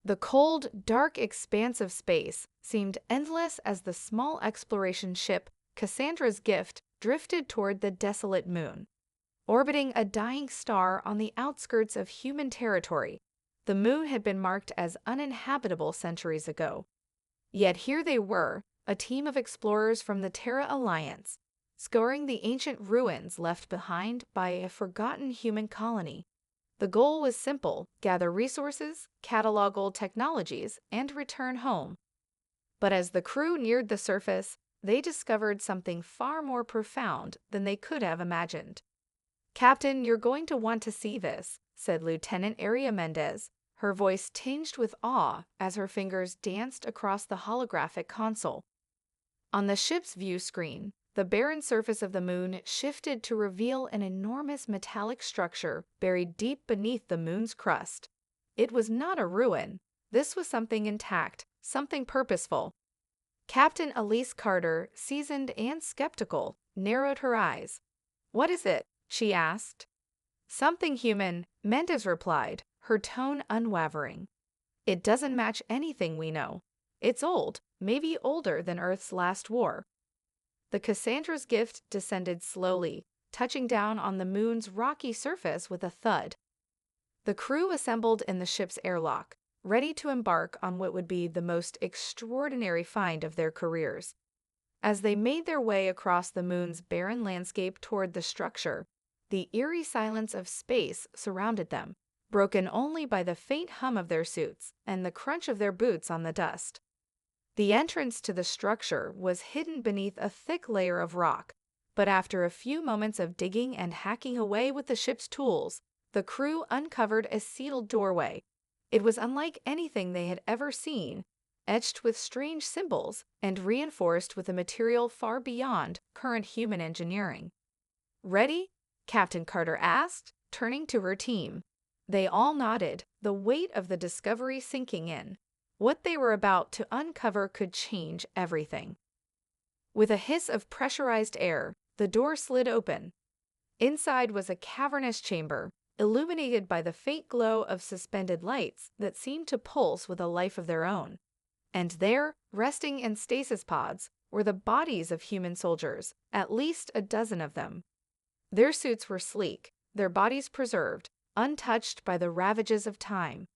The cold, dark expanse of space seemed endless as the small exploration ship Cassandra's Gift drifted toward the desolate moon. Orbiting a dying star on the outskirts of human territory, the moon had been marked as uninhabitable centuries ago. Yet here they were, a team of explorers from the Terra Alliance, scouring the ancient ruins left behind by a forgotten human colony. The goal was simple: gather resources, catalog old technologies, and return home. But as the crew neared the surface, they discovered something far more profound than they could have imagined. "Captain, you're going to want to see this," said Lieutenant Aria Mendez, her voice tinged with awe as her fingers danced across the holographic console. On the ship's view screen, the barren surface of the moon shifted to reveal an enormous metallic structure buried deep beneath the moon's crust. It was not a ruin. This was something intact, something purposeful. Captain Elise Carter, seasoned and skeptical, narrowed her eyes. "What is it?" she asked. "Something human," Mendez replied, her tone unwavering. "It doesn't match anything we know. It's old, maybe older than Earth's last war." The Cassandra's Gift descended slowly, touching down on the moon's rocky surface with a thud. The crew assembled in the ship's airlock, ready to embark on what would be the most extraordinary find of their careers. As they made their way across the moon's barren landscape toward the structure, the eerie silence of space surrounded them, broken only by the faint hum of their suits and the crunch of their boots on the dust. The entrance to the structure was hidden beneath a thick layer of rock, but after a few moments of digging and hacking away with the ship's tools, the crew uncovered a sealed doorway. It was unlike anything they had ever seen, etched with strange symbols and reinforced with a material far beyond current human engineering. "Ready?" Captain Carter asked, turning to her team. They all nodded, the weight of the discovery sinking in. What they were about to uncover could change everything. With a hiss of pressurized air, the door slid open. Inside was a cavernous chamber, illuminated by the faint glow of suspended lights that seemed to pulse with a life of their own. And there, resting in stasis pods, were the bodies of human soldiers, at least a dozen of them. Their suits were sleek, their bodies preserved, untouched by the ravages of time.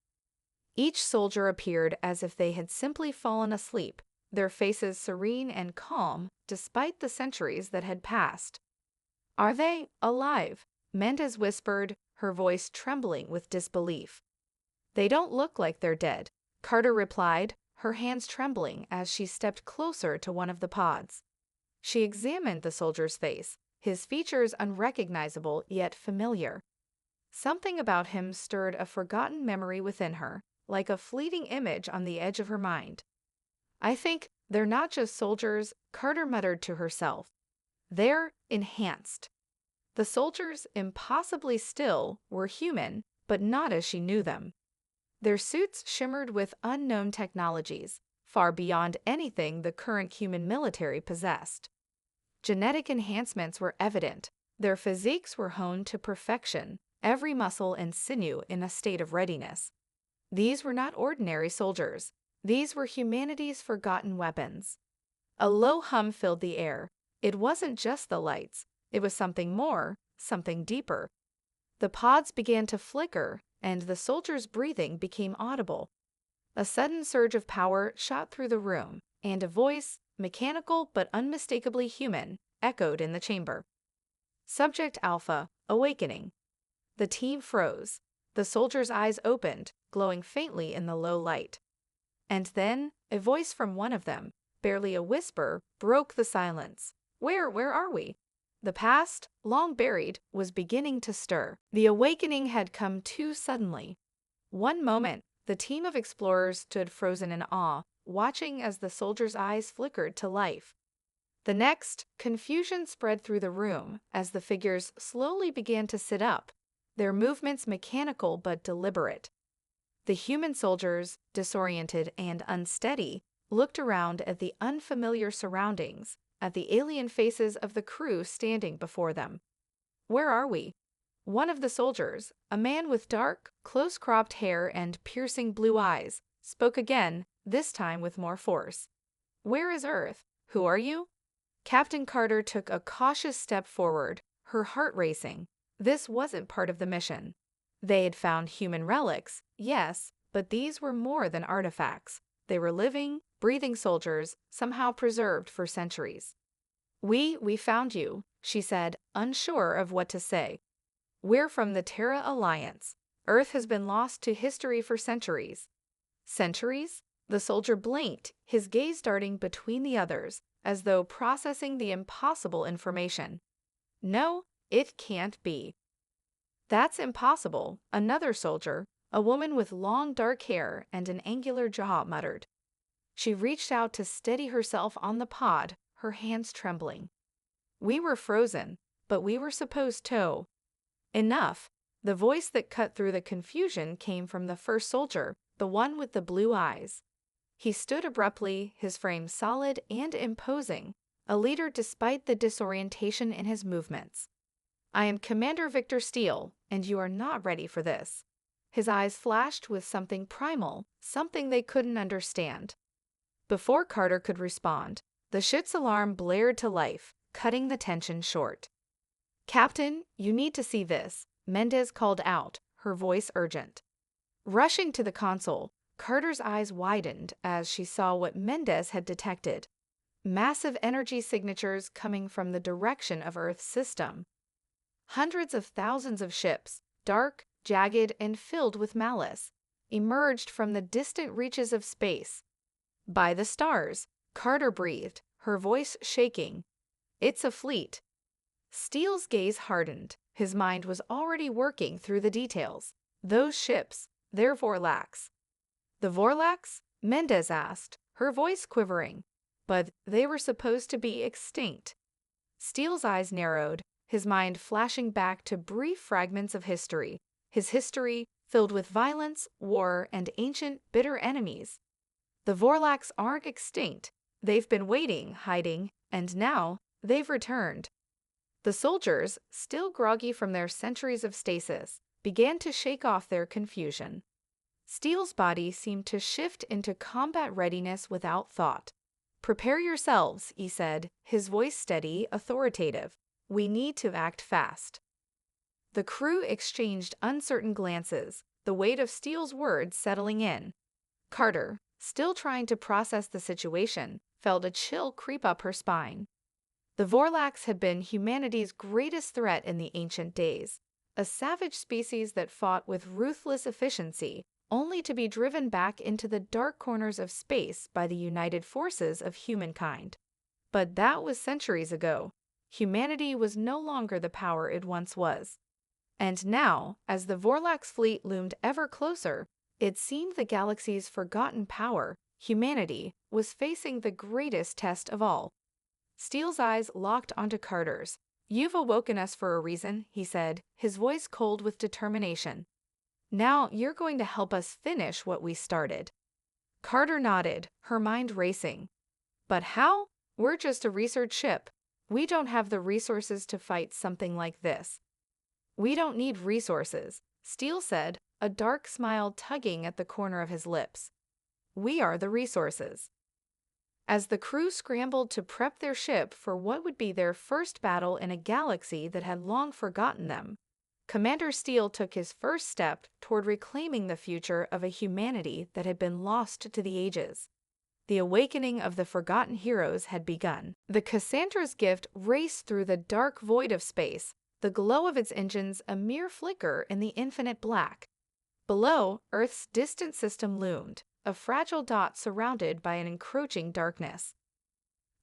Each soldier appeared as if they had simply fallen asleep, their faces serene and calm despite the centuries that had passed. "Are they alive?" Mendez whispered, her voice trembling with disbelief. "They don't look like they're dead," Carter replied, her hands trembling as she stepped closer to one of the pods. She examined the soldier's face, his features unrecognizable yet familiar. Something about him stirred a forgotten memory within her, like a fleeting image on the edge of her mind. "I think they're not just soldiers," Carter muttered to herself. "They're enhanced." The soldiers, impossibly still, were human, but not as she knew them. Their suits shimmered with unknown technologies, far beyond anything the current human military possessed. Genetic enhancements were evident. Their physiques were honed to perfection, every muscle and sinew in a state of readiness. These were not ordinary soldiers. These were humanity's forgotten weapons. A low hum filled the air. It wasn't just the lights. It was something more, something deeper. The pods began to flicker, and the soldiers' breathing became audible. A sudden surge of power shot through the room, and a voice, mechanical but unmistakably human, echoed in the chamber. "Subject Alpha, awakening." The team froze. The soldiers' eyes opened, glowing faintly in the low light. And then, a voice from one of them, barely a whisper, broke the silence. Where are we?" The past, long buried, was beginning to stir. The awakening had come too suddenly. One moment, the team of explorers stood frozen in awe, watching as the soldiers' eyes flickered to life. The next, confusion spread through the room as the figures slowly began to sit up, their movements mechanical but deliberate. The human soldiers, disoriented and unsteady, looked around at the unfamiliar surroundings, at the alien faces of the crew standing before them. "Where are we?" One of the soldiers, a man with dark, close-cropped hair and piercing blue eyes, spoke again, this time with more force. "Where is Earth? Who are you?" Captain Carter took a cautious step forward, her heart racing. This wasn't part of the mission. They had found human relics, yes, but these were more than artifacts. They were living, breathing soldiers, somehow preserved for centuries. We found you," she said, unsure of what to say. "We're from the Terra Alliance. Earth has been lost to history for centuries." Centuries? The soldier blinked, his gaze darting between the others, as though processing the impossible information. "No, it can't be." "That's impossible," another soldier, a woman with long dark hair and an angular jaw, muttered. She reached out to steady herself on the pod, her hands trembling. "We were frozen, but we were supposed to." "Enough." The voice that cut through the confusion came from the first soldier, the one with the blue eyes. He stood abruptly, his frame solid and imposing, a leader despite the disorientation in his movements. "I am Commander Victor Steele, and you are not ready for this." His eyes flashed with something primal, something they couldn't understand. Before Carter could respond, the ship's alarm blared to life, cutting the tension short. "Captain, you need to see this," Mendez called out, her voice urgent. Rushing to the console, Carter's eyes widened as she saw what Mendez had detected. Massive energy signatures coming from the direction of Earth's system. Hundreds of thousands of ships, dark, jagged, and filled with malice, emerged from the distant reaches of space. "By the stars," Carter breathed, her voice shaking. "It's a fleet." Steele's gaze hardened. His mind was already working through the details. Those ships, they're Vorlax. "The Vorlax?" Mendez asked, her voice quivering. "But they were supposed to be extinct." Steele's eyes narrowed, his mind flashing back to brief fragments of history. His history, filled with violence, war, and ancient, bitter enemies. "The Vorlax aren't extinct. They've been waiting, hiding, and now they've returned." The soldiers, still groggy from their centuries of stasis, began to shake off their confusion. Steele's body seemed to shift into combat readiness without thought. "Prepare yourselves," he said, his voice steady, authoritative. "We need to act fast." The crew exchanged uncertain glances, the weight of Steele's words settling in. Carter, still trying to process the situation, felt a chill creep up her spine. The Vorlax had been humanity's greatest threat in the ancient days, a savage species that fought with ruthless efficiency, only to be driven back into the dark corners of space by the united forces of humankind. But that was centuries ago. Humanity was no longer the power it once was. And now, as the Vorlax fleet loomed ever closer, it seemed the galaxy's forgotten power, humanity, was facing the greatest test of all. Steele's eyes locked onto Carter's. "You've awoken us for a reason," he said, his voice cold with determination. "Now you're going to help us finish what we started." Carter nodded, her mind racing. "But how? We're just a research ship. We don't have the resources to fight something like this." "We don't need resources," Steele said, a dark smile tugging at the corner of his lips. "We are the resources." As the crew scrambled to prep their ship for what would be their first battle in a galaxy that had long forgotten them, Commander Steele took his first step toward reclaiming the future of a humanity that had been lost to the ages. The awakening of the forgotten heroes had begun. The Cassandra's gift raced through the dark void of space, the glow of its engines a mere flicker in the infinite black. Below, Earth's distant system loomed, a fragile dot surrounded by an encroaching darkness.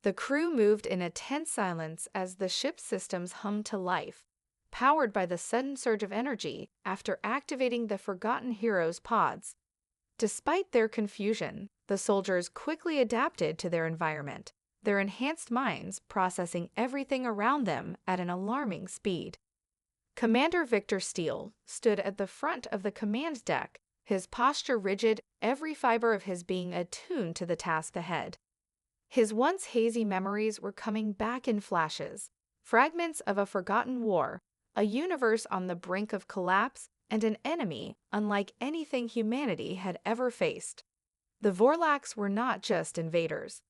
The crew moved in a tense silence as the ship's systems hummed to life, powered by the sudden surge of energy after activating the Forgotten Heroes' pods. Despite their confusion, the soldiers quickly adapted to their environment, their enhanced minds processing everything around them at an alarming speed. Commander Victor Steele stood at the front of the command deck, his posture rigid, every fiber of his being attuned to the task ahead. His once hazy memories were coming back in flashes, fragments of a forgotten war, a universe on the brink of collapse, and an enemy unlike anything humanity had ever faced. The Vorlax were not just invaders.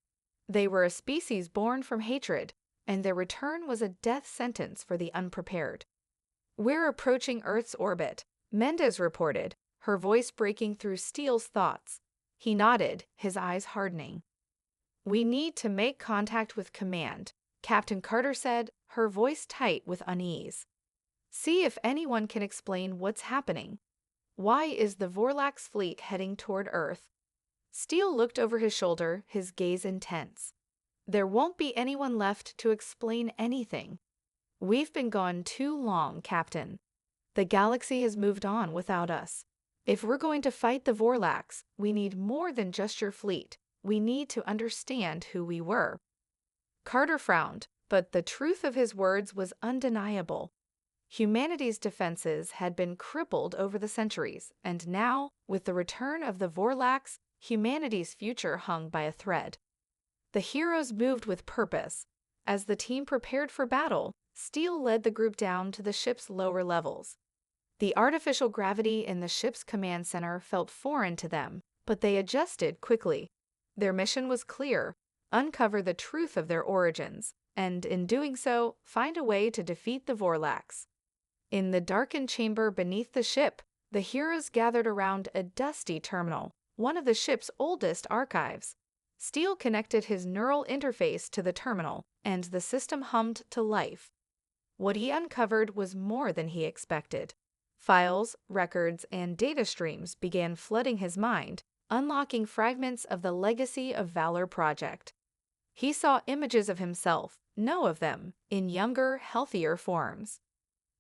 They were a species born from hatred, and their return was a death sentence for the unprepared. "We're approaching Earth's orbit," Mendez reported, her voice breaking through Steele's thoughts. He nodded, his eyes hardening. "We need to make contact with command," Captain Carter said, her voice tight with unease. "See if anyone can explain what's happening. Why is the Vorlax fleet heading toward Earth?" Steele looked over his shoulder, his gaze intense. "There won't be anyone left to explain anything. We've been gone too long, Captain. The galaxy has moved on without us. If we're going to fight the Vorlax, we need more than just your fleet. We need to understand who we were." Carter frowned, but the truth of his words was undeniable. Humanity's defenses had been crippled over the centuries, and now, with the return of the Vorlax, humanity's future hung by a thread. The heroes moved with purpose. As the team prepared for battle, Steele led the group down to the ship's lower levels. The artificial gravity in the ship's command center felt foreign to them, but they adjusted quickly. Their mission was clear: uncover the truth of their origins, and in doing so, find a way to defeat the Vorlax. In the darkened chamber beneath the ship, the heroes gathered around a dusty terminal, one of the ship's oldest archives. Steele connected his neural interface to the terminal, and the system hummed to life. What he uncovered was more than he expected. Files, records, and data streams began flooding his mind, unlocking fragments of the Legacy of Valor project. He saw images of himself, of them, in younger, healthier forms.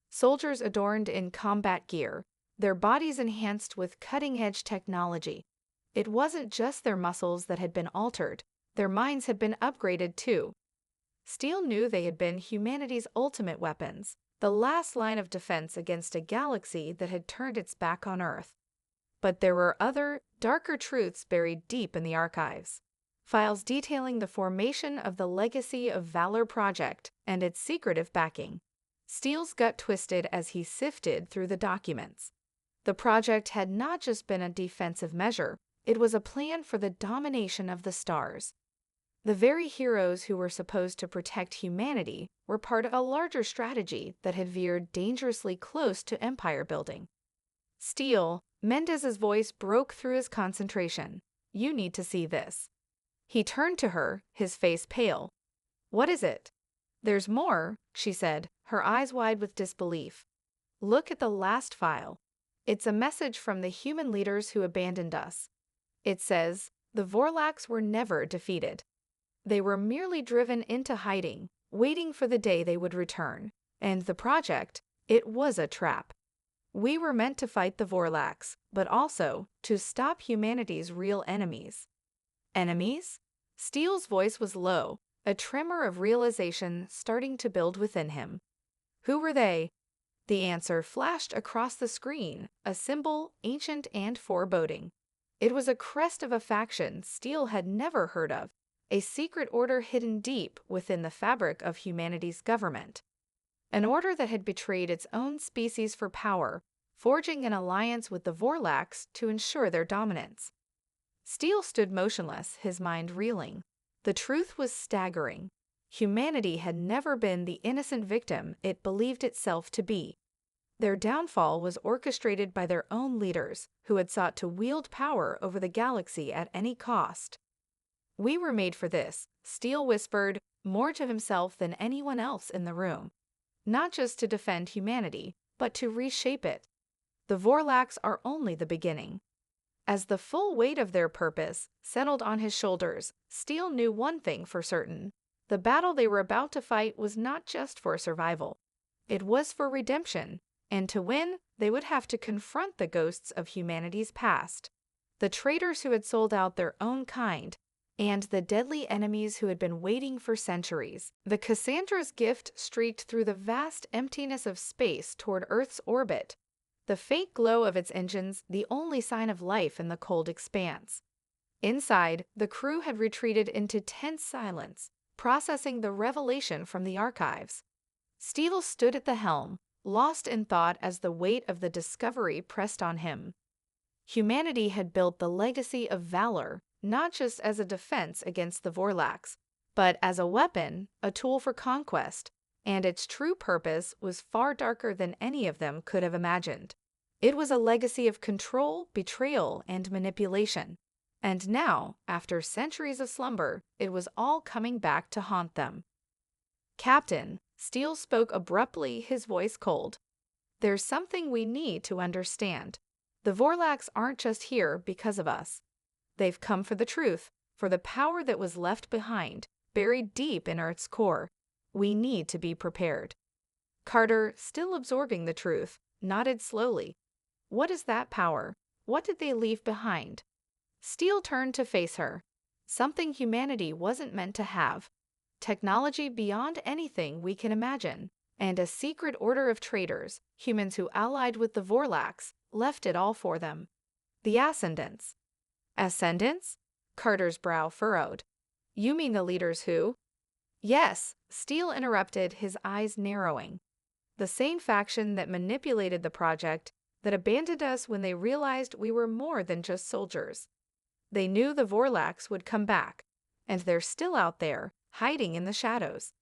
Soldiers adorned in combat gear, their bodies enhanced with cutting-edge technology. It wasn't just their muscles that had been altered, their minds had been upgraded too. Steele knew they had been humanity's ultimate weapons, the last line of defense against a galaxy that had turned its back on Earth. But there were other, darker truths buried deep in the archives. Files detailing the formation of the Legacy of Valor project and its secretive backing. Steele's gut twisted as he sifted through the documents. The project had not just been a defensive measure, it was a plan for the domination of the stars. The very heroes who were supposed to protect humanity were part of a larger strategy that had veered dangerously close to empire building. "Steele," Mendez's voice broke through his concentration. "You need to see this." He turned to her, his face pale. "What is it?" "There's more," she said, her eyes wide with disbelief. "Look at the last file. It's a message from the human leaders who abandoned us. It says, the Vorlax were never defeated. They were merely driven into hiding, waiting for the day they would return. And the project, it was a trap. We were meant to fight the Vorlax, but also to stop humanity's real enemies." "Enemies?" Steele's voice was low, a tremor of realization starting to build within him. "Who were they?" The answer flashed across the screen, a symbol ancient and foreboding. It was a crest of a faction Steele had never heard of, a secret order hidden deep within the fabric of humanity's government. An order that had betrayed its own species for power, forging an alliance with the Vorlax to ensure their dominance. Steele stood motionless, his mind reeling. The truth was staggering. Humanity had never been the innocent victim it believed itself to be. Their downfall was orchestrated by their own leaders, who had sought to wield power over the galaxy at any cost. "We were made for this," Steele whispered, more to himself than anyone else in the room. "Not just to defend humanity, but to reshape it. The Vorlax are only the beginning." As the full weight of their purpose settled on his shoulders, Steele knew one thing for certain. The battle they were about to fight was not just for survival. It was for redemption, and to win, they would have to confront the ghosts of humanity's past. The traitors who had sold out their own kind, and the deadly enemies who had been waiting for centuries. The Cassandra's gift streaked through the vast emptiness of space toward Earth's orbit, the faint glow of its engines the only sign of life in the cold expanse. Inside, the crew had retreated into tense silence, processing the revelation from the archives. Steele stood at the helm, lost in thought as the weight of the discovery pressed on him. Humanity had built the legacy of Valor, not just as a defense against the Vorlax, but as a weapon, a tool for conquest, and its true purpose was far darker than any of them could have imagined. It was a legacy of control, betrayal, and manipulation. And now, after centuries of slumber, it was all coming back to haunt them. "Captain," Steele spoke abruptly, his voice cold. "There's something we need to understand. The Vorlax aren't just here because of us. They've come for the truth, for the power that was left behind, buried deep in Earth's core. We need to be prepared." Carter, still absorbing the truth, nodded slowly. "What is that power? What did they leave behind?" Steele turned to face her. "Something humanity wasn't meant to have. Technology beyond anything we can imagine, and a secret order of traitors, humans who allied with the Vorlax, left it all for them. The Ascendants." "Ascendants?" Carter's brow furrowed. "You mean the leaders who—" "Yes," Steele interrupted, his eyes narrowing. "The same faction that manipulated the project, that abandoned us when they realized we were more than just soldiers. They knew the Vorlax would come back, and they're still out there, hiding in the shadows.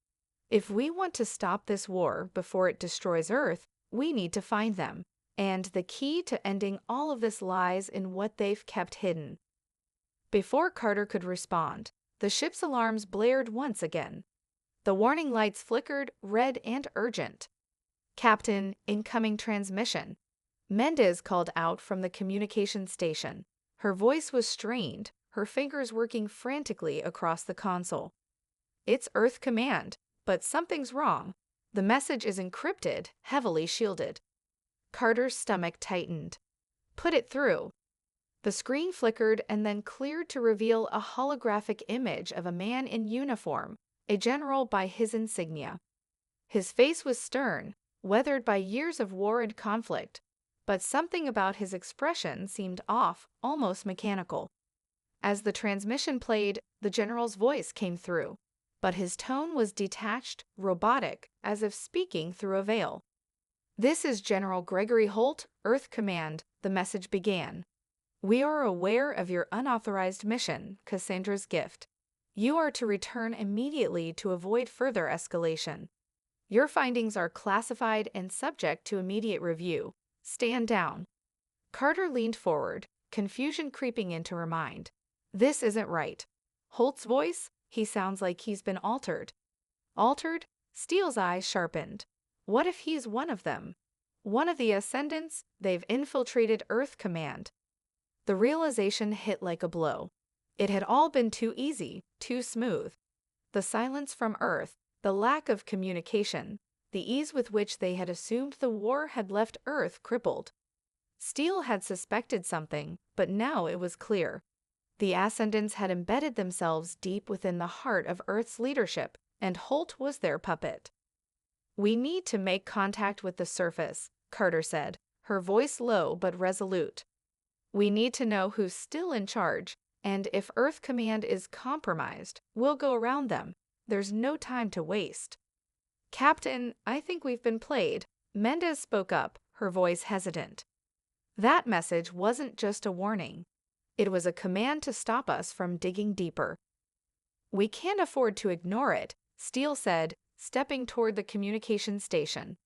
If we want to stop this war before it destroys Earth, we need to find them. And the key to ending all of this lies in what they've kept hidden." Before Carter could respond, the ship's alarms blared once again. The warning lights flickered, red and urgent. "Captain, incoming transmission." Mendez called out from the communication station. Her voice was strained, her fingers working frantically across the console. "It's Earth Command, but something's wrong. The message is encrypted, heavily shielded." Carter's stomach tightened. "Put it through." The screen flickered and then cleared to reveal a holographic image of a man in uniform, a general by his insignia. His face was stern, weathered by years of war and conflict, but something about his expression seemed off, almost mechanical. As the transmission played, the general's voice came through, but his tone was detached, robotic, as if speaking through a veil. "This is General Gregory Holt, Earth Command," the message began. "We are aware of your unauthorized mission, Cassandra's Gift. You are to return immediately to avoid further escalation. Your findings are classified and subject to immediate review. Stand down." Carter leaned forward, confusion creeping into her mind. This isn't right. Holt's voice? He sounds like he's been altered. Altered? Steele's eyes sharpened. What if he's one of them? One of the Ascendants? They've infiltrated Earth Command. The realization hit like a blow. It had all been too easy, too smooth. The silence from Earth, the lack of communication, the ease with which they had assumed the war had left Earth crippled. Steele had suspected something, but now it was clear. The Ascendants had embedded themselves deep within the heart of Earth's leadership, and Holt was their puppet. "We need to make contact with the surface," Carter said, her voice low but resolute. "We need to know who's still in charge, and if Earth Command is compromised, we'll go around them. There's no time to waste." "Captain, I think we've been played," Mendez spoke up, her voice hesitant. That message wasn't just a warning. It was a command to stop us from digging deeper. "We can't afford to ignore it," Steele said, stepping toward the communication station.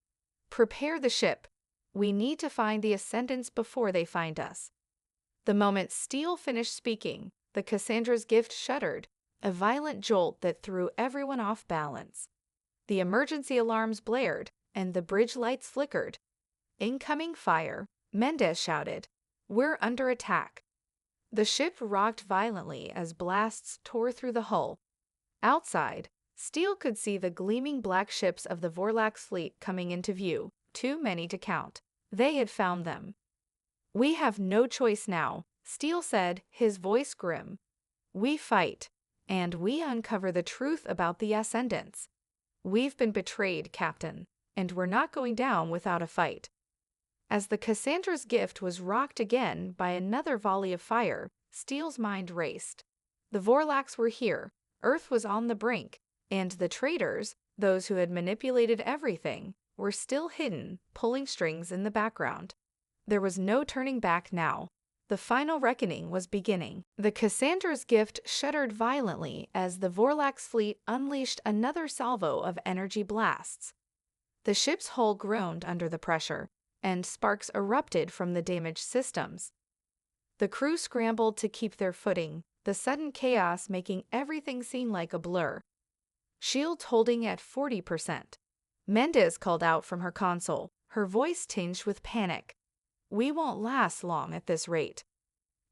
"Prepare the ship. We need to find the Ascendants before they find us." The moment Steele finished speaking, the Cassandra's Gift shuddered, a violent jolt that threw everyone off balance. The emergency alarms blared, and the bridge lights flickered. "Incoming fire," Mendez shouted. "We're under attack." The ship rocked violently as blasts tore through the hull. Outside, Steele could see the gleaming black ships of the Vorlax fleet coming into view, too many to count. They had found them. "We have no choice now," Steele said, his voice grim. "We fight, and we uncover the truth about the Ascendants. We've been betrayed, Captain, and we're not going down without a fight." As the Cassandra's Gift was rocked again by another volley of fire, Steele's mind raced. The Vorlax were here, Earth was on the brink, and the traitors, those who had manipulated everything, were still hidden, pulling strings in the background. There was no turning back now. The final reckoning was beginning. The Cassandra's gift shuddered violently as the Vorlax fleet unleashed another salvo of energy blasts. The ship's hull groaned under the pressure, and sparks erupted from the damaged systems. The crew scrambled to keep their footing, the sudden chaos making everything seem like a blur. Shields holding at 40%. Mendez called out from her console, her voice tinged with panic. "We won't last long at this rate.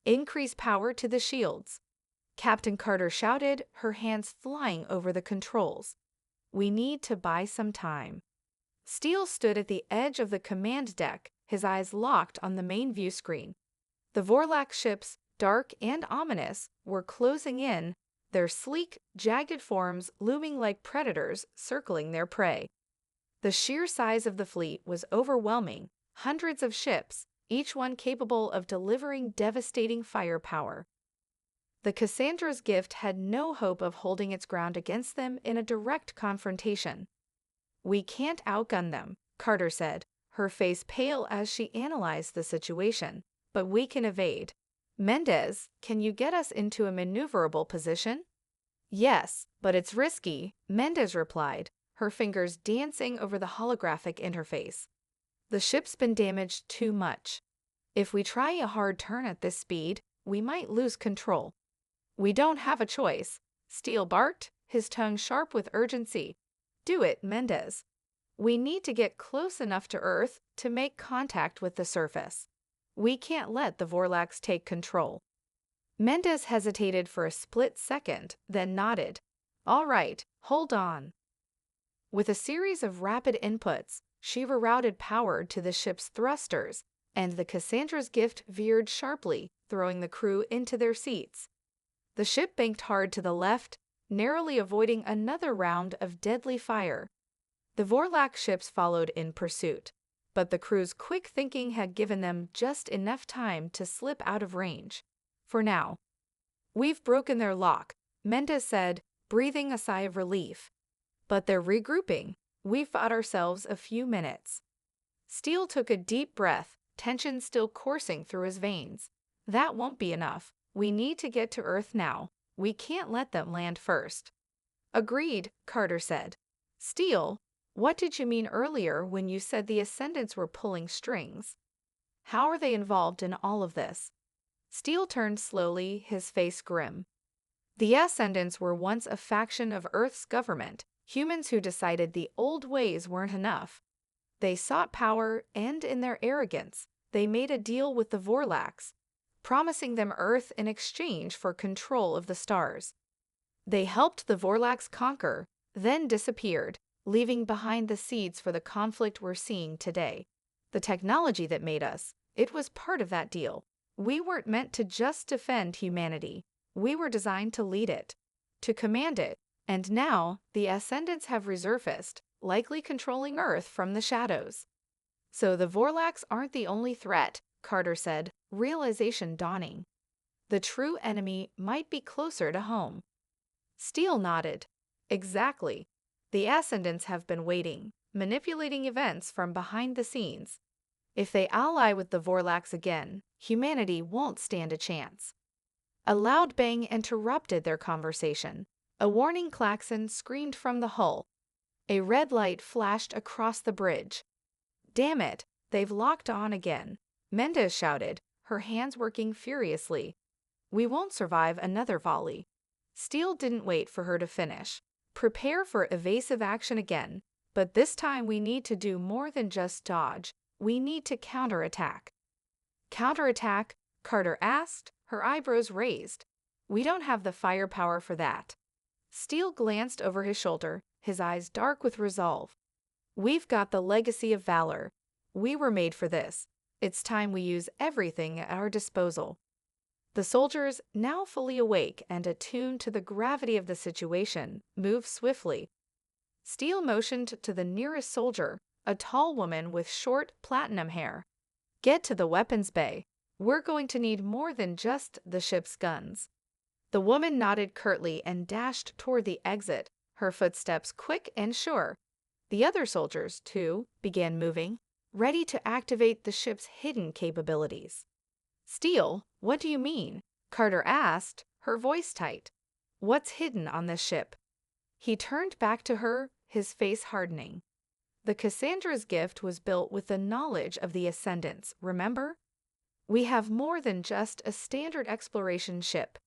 Increase power to the shields." Captain Carter shouted, her hands flying over the controls. "We need to buy some time." Steele stood at the edge of the command deck, his eyes locked on the main view screen. The Vorlax ships, dark and ominous, were closing in, their sleek, jagged forms looming like predators circling their prey. The sheer size of the fleet was overwhelming, hundreds of ships, each one capable of delivering devastating firepower. The Cassandra's gift had no hope of holding its ground against them in a direct confrontation. "We can't outgun them," Carter said, her face pale as she analyzed the situation. "But we can evade. Mendez, can you get us into a maneuverable position?" "Yes, but it's risky," Mendez replied, her fingers dancing over the holographic interface. "The ship's been damaged too much. If we try a hard turn at this speed, we might lose control." "We don't have a choice," Steele barked, his tongue sharp with urgency. "Do it, Mendez. We need to get close enough to Earth to make contact with the surface. We can't let the Vorlax take control." Mendez hesitated for a split second, then nodded. "All right, hold on." With a series of rapid inputs, she rerouted power to the ship's thrusters, and the Cassandra's gift veered sharply, throwing the crew into their seats. The ship banked hard to the left, narrowly avoiding another round of deadly fire. The Vorlax ships followed in pursuit, but the crew's quick thinking had given them just enough time to slip out of range. For now. "We've broken their lock," Mendez said, breathing a sigh of relief. "But they're regrouping. We've bought ourselves a few minutes." Steele took a deep breath, tension still coursing through his veins. "That won't be enough. We need to get to Earth now. We can't let them land first." "Agreed," Carter said. "Steele, what did you mean earlier when you said the Ascendants were pulling strings? How are they involved in all of this?" Steele turned slowly, his face grim. "The Ascendants were once a faction of Earth's government, humans who decided the old ways weren't enough. They sought power, and in their arrogance, they made a deal with the Vorlax, promising them Earth in exchange for control of the stars. They helped the Vorlax conquer, then disappeared, leaving behind the seeds for the conflict we're seeing today. The technology that made us, it was part of that deal. We weren't meant to just defend humanity. We were designed to lead it, to command it, and now the Ascendants have resurfaced, likely controlling Earth from the shadows." "So the Vorlax aren't the only threat," Carter said, realization dawning. "The true enemy might be closer to home." Steele nodded. "Exactly. The Ascendants have been waiting, manipulating events from behind the scenes. If they ally with the Vorlax again, humanity won't stand a chance." A loud bang interrupted their conversation. A warning klaxon screamed from the hull. A red light flashed across the bridge. "Damn it, they've locked on again," Mendez shouted, her hands working furiously. "We won't survive another volley." Steele didn't wait for her to finish. "Prepare for evasive action again, but this time we need to do more than just dodge. We need to counterattack." "Counterattack?" Carter asked, her eyebrows raised. "We don't have the firepower for that." Steele glanced over his shoulder, his eyes dark with resolve. "We've got the legacy of Valor. We were made for this. It's time we use everything at our disposal." The soldiers, now fully awake and attuned to the gravity of the situation, moved swiftly. Steele motioned to the nearest soldier, a tall woman with short, platinum hair. "Get to the weapons bay. We're going to need more than just the ship's guns." The woman nodded curtly and dashed toward the exit, her footsteps quick and sure. The other soldiers, too, began moving, ready to activate the ship's hidden capabilities. Steele, what do you mean? Carter asked, her voice tight. What's hidden on this ship? He turned back to her, his face hardening. The Cassandra's gift was built with the knowledge of the Ascendants, remember? We have more than just a standard exploration ship.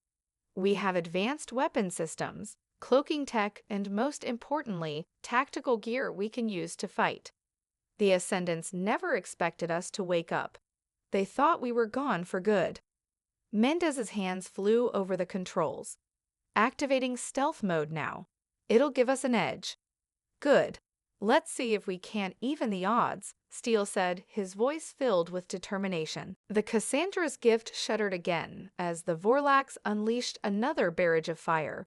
We have advanced weapon systems, cloaking tech, and most importantly, tactical gear we can use to fight. The Ascendants never expected us to wake up. They thought we were gone for good. Mendez's hands flew over the controls. Activating stealth mode now. It'll give us an edge. Good. Let's see if we can't even the odds, Steele said, his voice filled with determination. The Cassandra's gift shuddered again as the Vorlax unleashed another barrage of fire.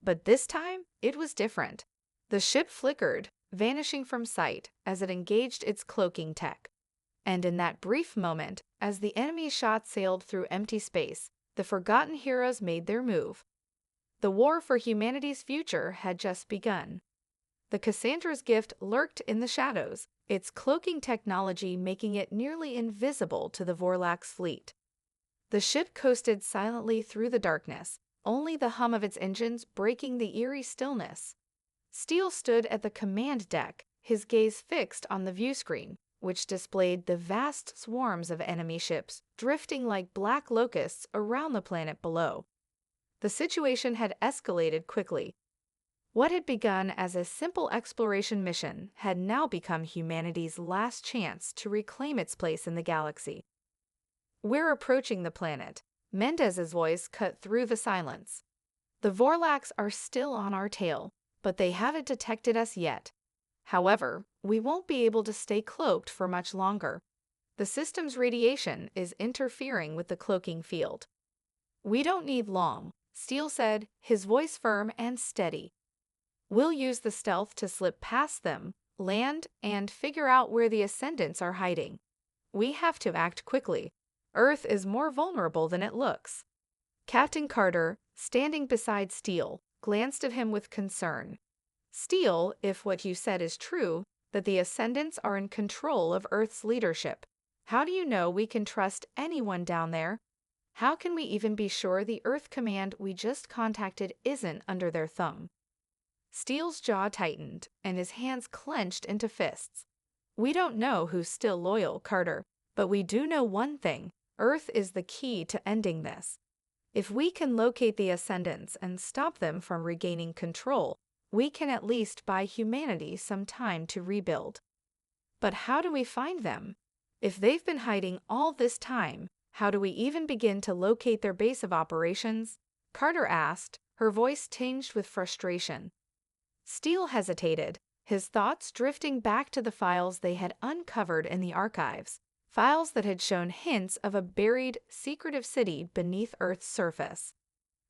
But this time, it was different. The ship flickered, vanishing from sight as it engaged its cloaking tech. And in that brief moment, as the enemy shot sailed through empty space, the forgotten heroes made their move. The war for humanity's future had just begun. The Cassandra's gift lurked in the shadows, its cloaking technology making it nearly invisible to the Vorlax fleet. The ship coasted silently through the darkness, only the hum of its engines breaking the eerie stillness. Steele stood at the command deck, his gaze fixed on the view screen, which displayed the vast swarms of enemy ships drifting like black locusts around the planet below. The situation had escalated quickly. What had begun as a simple exploration mission had now become humanity's last chance to reclaim its place in the galaxy. We're approaching the planet. Mendez's voice cut through the silence. The Vorlax are still on our tail, but they haven't detected us yet. However, we won't be able to stay cloaked for much longer. The system's radiation is interfering with the cloaking field. We don't need long, Steele said, his voice firm and steady. We'll use the stealth to slip past them, land, and figure out where the Ascendants are hiding. We have to act quickly. Earth is more vulnerable than it looks. Captain Carter, standing beside Steele, glanced at him with concern. Steele, if what you said is true, that the Ascendants are in control of Earth's leadership, how do you know we can trust anyone down there? How can we even be sure the Earth command we just contacted isn't under their thumb? Steele's jaw tightened, and his hands clenched into fists. We don't know who's still loyal, Carter, but we do know one thing. Earth is the key to ending this. If we can locate the Ascendants and stop them from regaining control, we can at least buy humanity some time to rebuild. But how do we find them? If they've been hiding all this time, how do we even begin to locate their base of operations? Carter asked, her voice tinged with frustration. Steele hesitated, his thoughts drifting back to the files they had uncovered in the archives, files that had shown hints of a buried, secretive city beneath Earth's surface.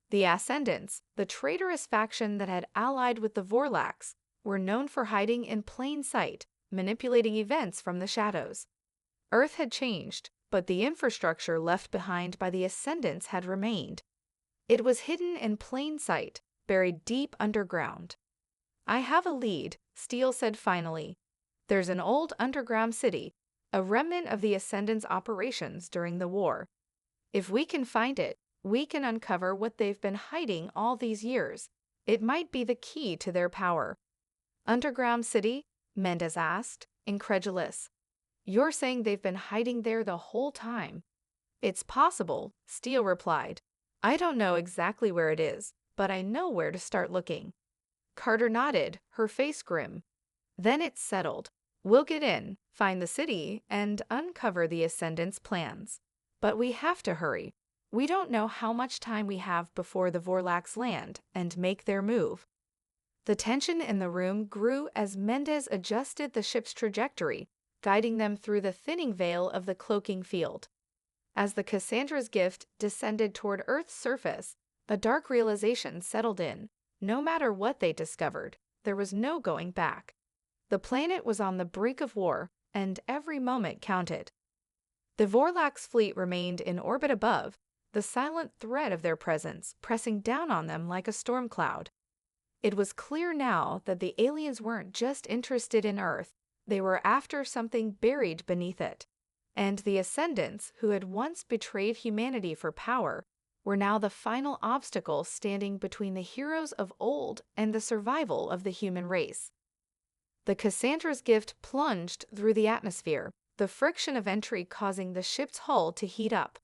The Ascendants, the traitorous faction that had allied with the Vorlax, were known for hiding in plain sight, manipulating events from the shadows. Earth had changed, but the infrastructure left behind by the Ascendants had remained. It was hidden in plain sight, buried deep underground. I have a lead, Steele said finally. There's an old underground city, a remnant of the Ascendants' operations during the war. If we can find it, we can uncover what they've been hiding all these years. It might be the key to their power. Underground city? Mendez asked, incredulous. You're saying they've been hiding there the whole time? It's possible, Steele replied. I don't know exactly where it is, but I know where to start looking. Carter nodded, her face grim. Then it settled. We'll get in, find the city, and uncover the Ascendants' plans. But we have to hurry. We don't know how much time we have before the Vorlax land and make their move. The tension in the room grew as Mendez adjusted the ship's trajectory, guiding them through the thinning veil of the cloaking field. As the Cassandra's gift descended toward Earth's surface, a dark realization settled in. No matter what they discovered, there was no going back. The planet was on the brink of war, and every moment counted. The Vorlax fleet remained in orbit above, the silent threat of their presence pressing down on them like a storm cloud. It was clear now that the aliens weren't just interested in Earth, they were after something buried beneath it. and the Ascendants, who had once betrayed humanity for power, were now the final obstacle standing between the heroes of old and the survival of the human race. The Cassandra's gift plunged through the atmosphere, the friction of entry causing the ship's hull to heat up.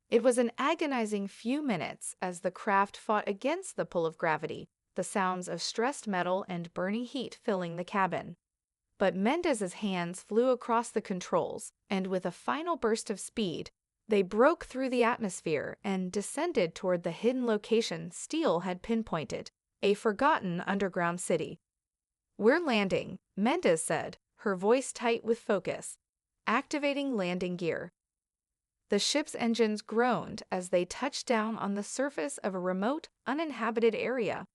It was an agonizing few minutes as the craft fought against the pull of gravity, the sounds of stressed metal and burning heat filling the cabin. But Mendez's hands flew across the controls, and with a final burst of speed, they broke through the atmosphere and descended toward the hidden location Steele had pinpointed, a forgotten underground city. "We're landing," Mendez said, her voice tight with focus. "Activating landing gear." The ship's engines groaned as they touched down on the surface of a remote, uninhabited area.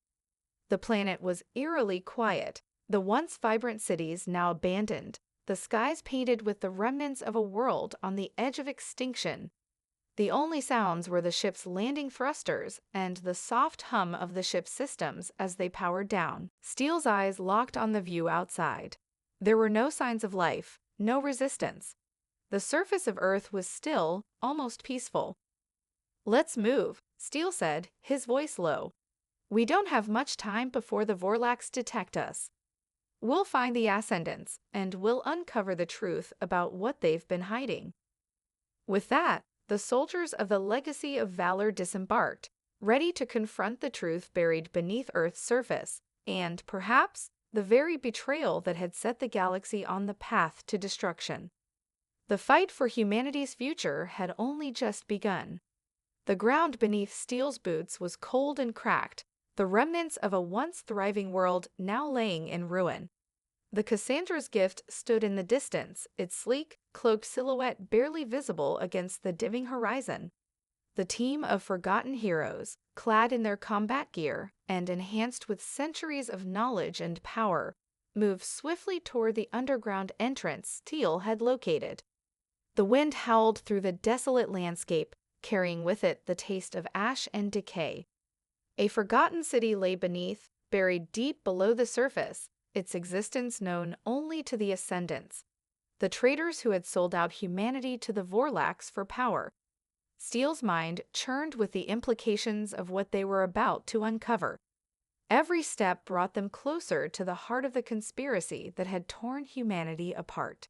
The planet was eerily quiet, the once vibrant cities now abandoned, the skies painted with the remnants of a world on the edge of extinction. The only sounds were the ship's landing thrusters and the soft hum of the ship's systems as they powered down. Steele's eyes locked on the view outside. There were no signs of life, no resistance. The surface of Earth was still, almost peaceful. "Let's move," Steele said, his voice low. "We don't have much time before the Vorlax detect us. We'll find the Ascendants, and we'll uncover the truth about what they've been hiding." With that, the soldiers of the Legacy of Valor disembarked, ready to confront the truth buried beneath Earth's surface, and, perhaps, the very betrayal that had set the galaxy on the path to destruction. The fight for humanity's future had only just begun. The ground beneath Steele's boots was cold and cracked, the remnants of a once thriving world now laying in ruin. The Cassandra's gift stood in the distance, its sleek, cloaked silhouette barely visible against the dimming horizon. The team of forgotten heroes, clad in their combat gear and enhanced with centuries of knowledge and power, moved swiftly toward the underground entrance Steele had located. The wind howled through the desolate landscape, carrying with it the taste of ash and decay. A forgotten city lay beneath, buried deep below the surface, its existence known only to the Ascendants, the traitors who had sold out humanity to the Vorlax for power. Steele's mind churned with the implications of what they were about to uncover. Every step brought them closer to the heart of the conspiracy that had torn humanity apart.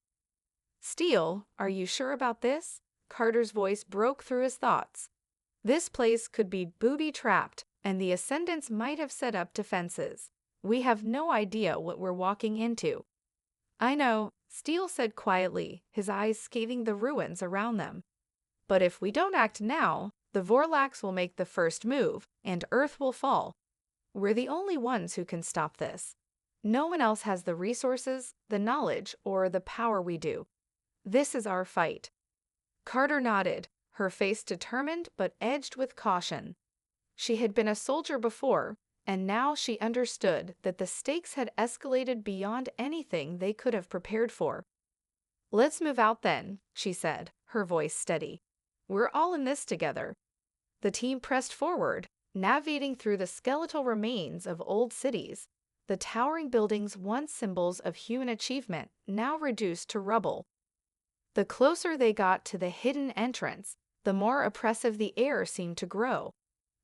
"Steele, are you sure about this?" Carter's voice broke through his thoughts. "This place could be booby-trapped, and the Ascendants might have set up defenses. We have no idea what we're walking into." "I know," Steele said quietly, his eyes scanning the ruins around them. "But if we don't act now, the Vorlax will make the first move, and Earth will fall. We're the only ones who can stop this. No one else has the resources, the knowledge, or the power we do. This is our fight." Carter nodded, her face determined but edged with caution. She had been a soldier before, and now she understood that the stakes had escalated beyond anything they could have prepared for. "Let's move out then," she said, her voice steady. "We're all in this together." The team pressed forward, navigating through the skeletal remains of old cities, the towering buildings once symbols of human achievement, now reduced to rubble. The closer they got to the hidden entrance, the more oppressive the air seemed to grow.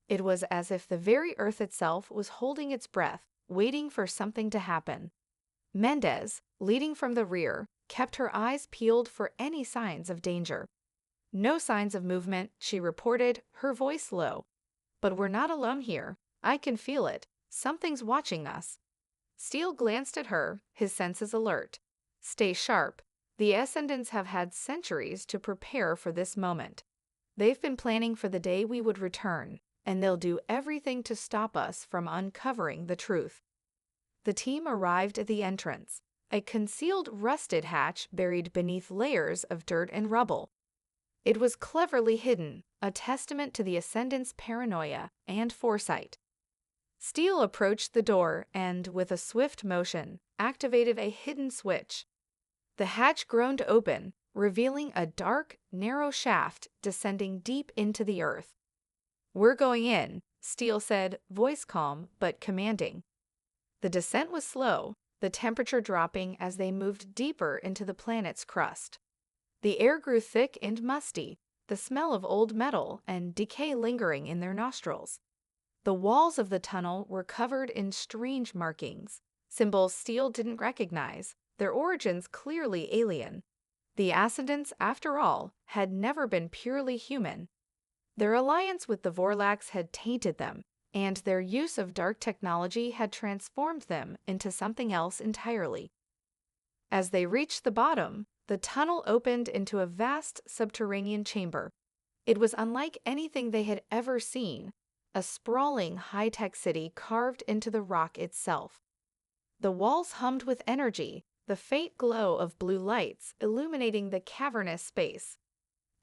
It was as if the very earth itself was holding its breath, waiting for something to happen. Mendez, leading from the rear, kept her eyes peeled for any signs of danger. "No signs of movement," she reported, her voice low. "But we're not alone here. I can feel it. Something's watching us." Steele glanced at her, his senses alert. "Stay sharp. The Ascendants have had centuries to prepare for this moment. They've been planning for the day we would return, and they'll do everything to stop us from uncovering the truth." The team arrived at the entrance, a concealed rusted hatch buried beneath layers of dirt and rubble. It was cleverly hidden, a testament to the Ascendants' paranoia and foresight. Steele approached the door and, with a swift motion, activated a hidden switch. The hatch groaned open, revealing a dark, narrow shaft descending deep into the earth. "We're going in," Steele said, voice calm but commanding. The descent was slow, the temperature dropping as they moved deeper into the planet's crust. The air grew thick and musty, the smell of old metal and decay lingering in their nostrils. The walls of the tunnel were covered in strange markings, symbols Steele didn't recognize, their origins clearly alien. The Ascendants, after all, had never been purely human. Their alliance with the Vorlax had tainted them, and their use of dark technology had transformed them into something else entirely. As they reached the bottom, the tunnel opened into a vast subterranean chamber. It was unlike anything they had ever seen, a sprawling high-tech city carved into the rock itself. The walls hummed with energy, the faint glow of blue lights illuminating the cavernous space.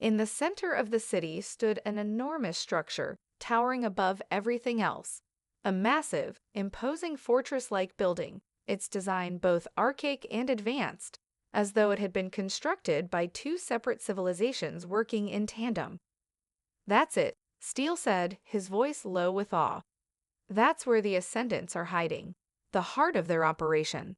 In the center of the city stood an enormous structure, towering above everything else. A massive, imposing fortress-like building, its design both archaic and advanced, as though it had been constructed by two separate civilizations working in tandem. "That's it," Steele said, his voice low with awe. "That's where the Ascendants are hiding, the heart of their operation."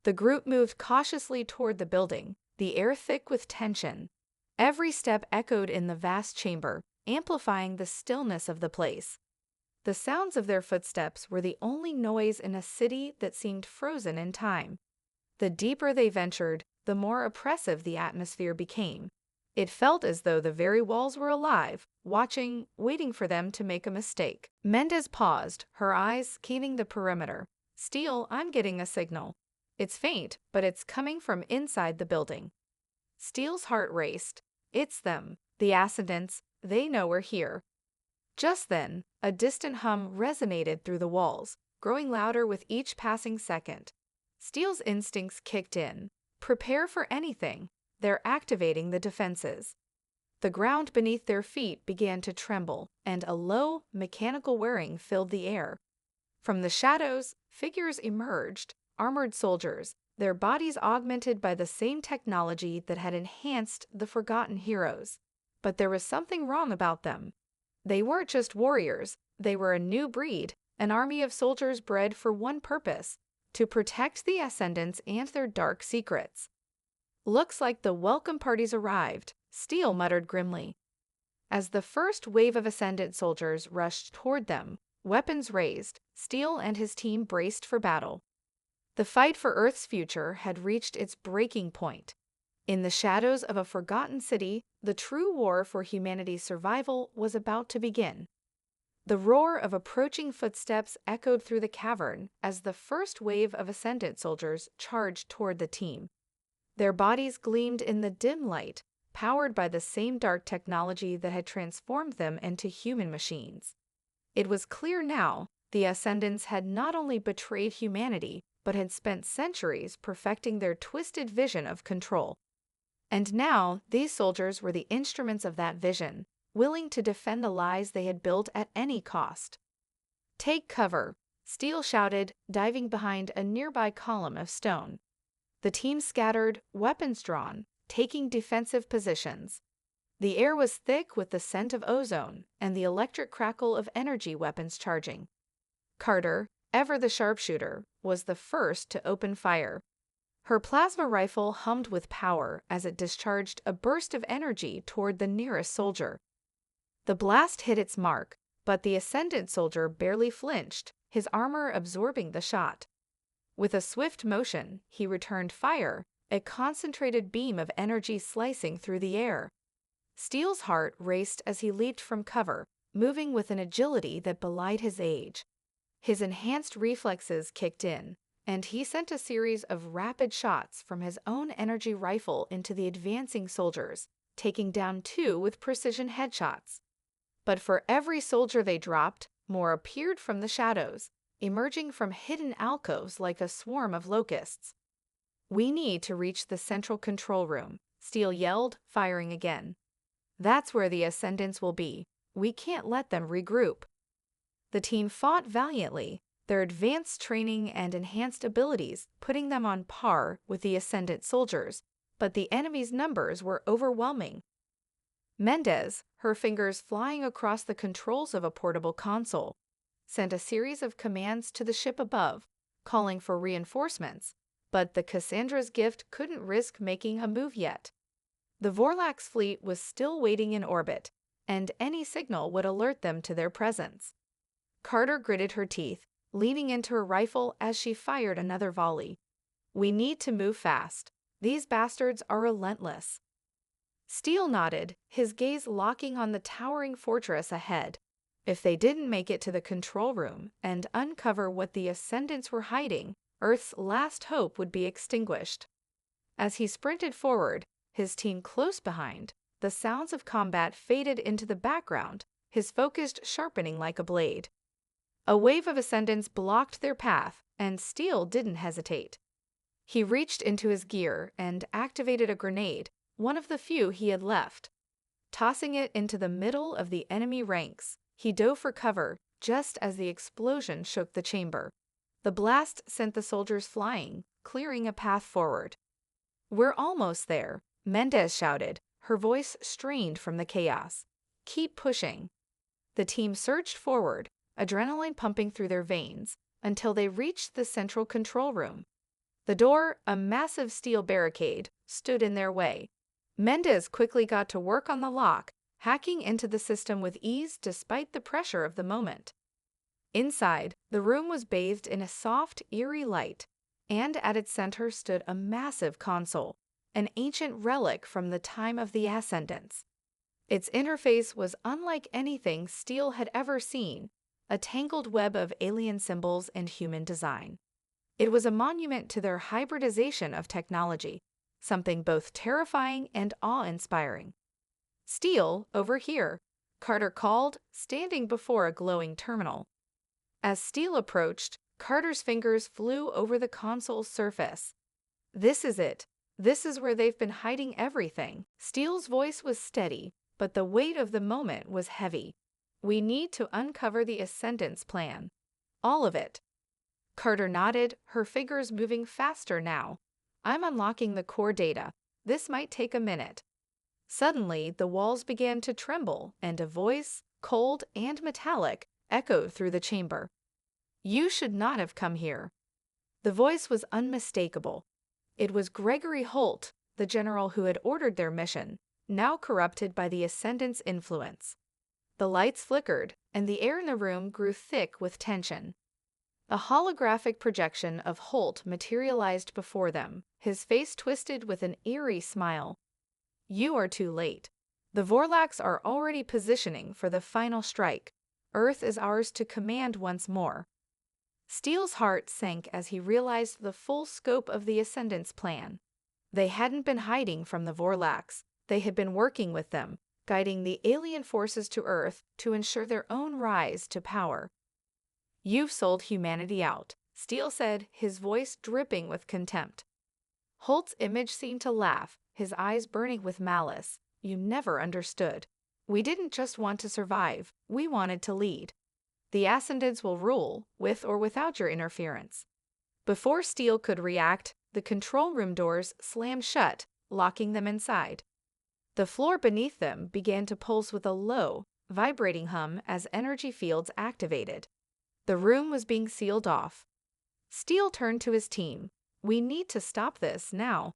The group moved cautiously toward the building, the air thick with tension. Every step echoed in the vast chamber, amplifying the stillness of the place. The sounds of their footsteps were the only noise in a city that seemed frozen in time. The deeper they ventured, the more oppressive the atmosphere became. It felt as though the very walls were alive, watching, waiting for them to make a mistake. Mendez paused, her eyes scanning the perimeter. "Steele, I'm getting a signal. It's faint, but it's coming from inside the building." Steele's heart raced. "It's them, the Ascendants. They know we're here." Just then, a distant hum resonated through the walls, growing louder with each passing second. Steele's instincts kicked in. Prepare for anything. They're activating the defenses. The ground beneath their feet began to tremble, and a low, mechanical whirring filled the air. From the shadows, figures emerged, armored soldiers, their bodies augmented by the same technology that had enhanced the forgotten heroes. But there was something wrong about them. They weren't just warriors, they were a new breed, an army of soldiers bred for one purpose: to protect the Ascendants and their dark secrets. "Looks like the welcome party's arrived," Steele muttered grimly. As the first wave of Ascendant soldiers rushed toward them, weapons raised, Steele and his team braced for battle. The fight for Earth's future had reached its breaking point. In the shadows of a forgotten city, the true war for humanity's survival was about to begin. The roar of approaching footsteps echoed through the cavern as the first wave of Ascendant soldiers charged toward the team. Their bodies gleamed in the dim light, powered by the same dark technology that had transformed them into human machines. It was clear now, the Ascendants had not only betrayed humanity, but had spent centuries perfecting their twisted vision of control. And now, these soldiers were the instruments of that vision, willing to defend the lies they had built at any cost. "Take cover," Steele shouted, diving behind a nearby column of stone. The team scattered, weapons drawn, taking defensive positions. The air was thick with the scent of ozone and the electric crackle of energy weapons charging. Carter, ever the sharpshooter, was the first to open fire. Her plasma rifle hummed with power as it discharged a burst of energy toward the nearest soldier. The blast hit its mark, but the Ascendant soldier barely flinched, his armor absorbing the shot. With a swift motion, he returned fire, a concentrated beam of energy slicing through the air. Steele's heart raced as he leaped from cover, moving with an agility that belied his age. His enhanced reflexes kicked in, and he sent a series of rapid shots from his own energy rifle into the advancing soldiers, taking down two with precision headshots. But for every soldier they dropped, more appeared from the shadows, emerging from hidden alcoves like a swarm of locusts. "We need to reach the central control room," Steele yelled, firing again. "That's where the Ascendants will be. We can't let them regroup." The team fought valiantly, their advanced training and enhanced abilities putting them on par with the Ascendant soldiers, but the enemy's numbers were overwhelming. Mendez, her fingers flying across the controls of a portable console, sent a series of commands to the ship above, calling for reinforcements, but the Cassandra's gift couldn't risk making a move yet. The Vorlax fleet was still waiting in orbit, and any signal would alert them to their presence. Carter gritted her teeth, leaning into her rifle as she fired another volley. We need to move fast. These bastards are relentless. Steele nodded, his gaze locking on the towering fortress ahead. If they didn't make it to the control room and uncover what the Ascendants were hiding, Earth's last hope would be extinguished. As he sprinted forward, his team close behind, the sounds of combat faded into the background, his focus sharpening like a blade. A wave of Ascendants blocked their path, and Steele didn't hesitate. He reached into his gear and activated a grenade, one of the few he had left. Tossing it into the middle of the enemy ranks, he dove for cover just as the explosion shook the chamber. The blast sent the soldiers flying, clearing a path forward. "We're almost there," Mendez shouted, her voice strained from the chaos. "Keep pushing." The team surged forward, adrenaline pumping through their veins, until they reached the central control room. The door, a massive steel barricade, stood in their way. Mendez quickly got to work on the lock, hacking into the system with ease despite the pressure of the moment. Inside, the room was bathed in a soft, eerie light, and at its center stood a massive console, an ancient relic from the time of the Ascendants. Its interface was unlike anything Steele had ever seen, a tangled web of alien symbols and human design. It was a monument to their hybridization of technology, something both terrifying and awe-inspiring. "Steele, over here," Carter called, standing before a glowing terminal. As Steele approached, Carter's fingers flew over the console's surface. "This is it. This is where they've been hiding everything." Steele's voice was steady, but the weight of the moment was heavy. "We need to uncover the Ascendant's plan. All of it." Carter nodded, her fingers moving faster now. "I'm unlocking the core data. This might take a minute." Suddenly, the walls began to tremble, and a voice, cold and metallic, echoed through the chamber. "You should not have come here." The voice was unmistakable. It was Gregory Holt, the general who had ordered their mission, now corrupted by the Ascendant's influence. The lights flickered, and the air in the room grew thick with tension. A holographic projection of Holt materialized before them, his face twisted with an eerie smile. "You are too late. The Vorlax are already positioning for the final strike. Earth is ours to command once more." Steele's heart sank as he realized the full scope of the Ascendant's plan. They hadn't been hiding from the Vorlax. They had been working with them, guiding the alien forces to Earth to ensure their own rise to power. "You've sold humanity out," Steele said, his voice dripping with contempt. Holt's image seemed to laugh, his eyes burning with malice. "You never understood. We didn't just want to survive, we wanted to lead. The Ascendants will rule, with or without your interference." Before Steele could react, the control room doors slammed shut, locking them inside. The floor beneath them began to pulse with a low, vibrating hum as energy fields activated. The room was being sealed off. Steele turned to his team. "We need to stop this now."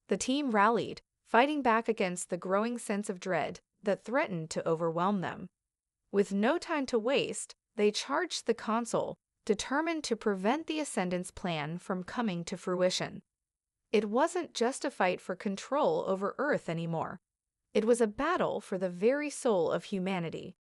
The team rallied, fighting back against the growing sense of dread that threatened to overwhelm them. With no time to waste, they charged the console, determined to prevent the Ascendant's plan from coming to fruition. It wasn't just a fight for control over Earth anymore. It was a battle for the very soul of humanity.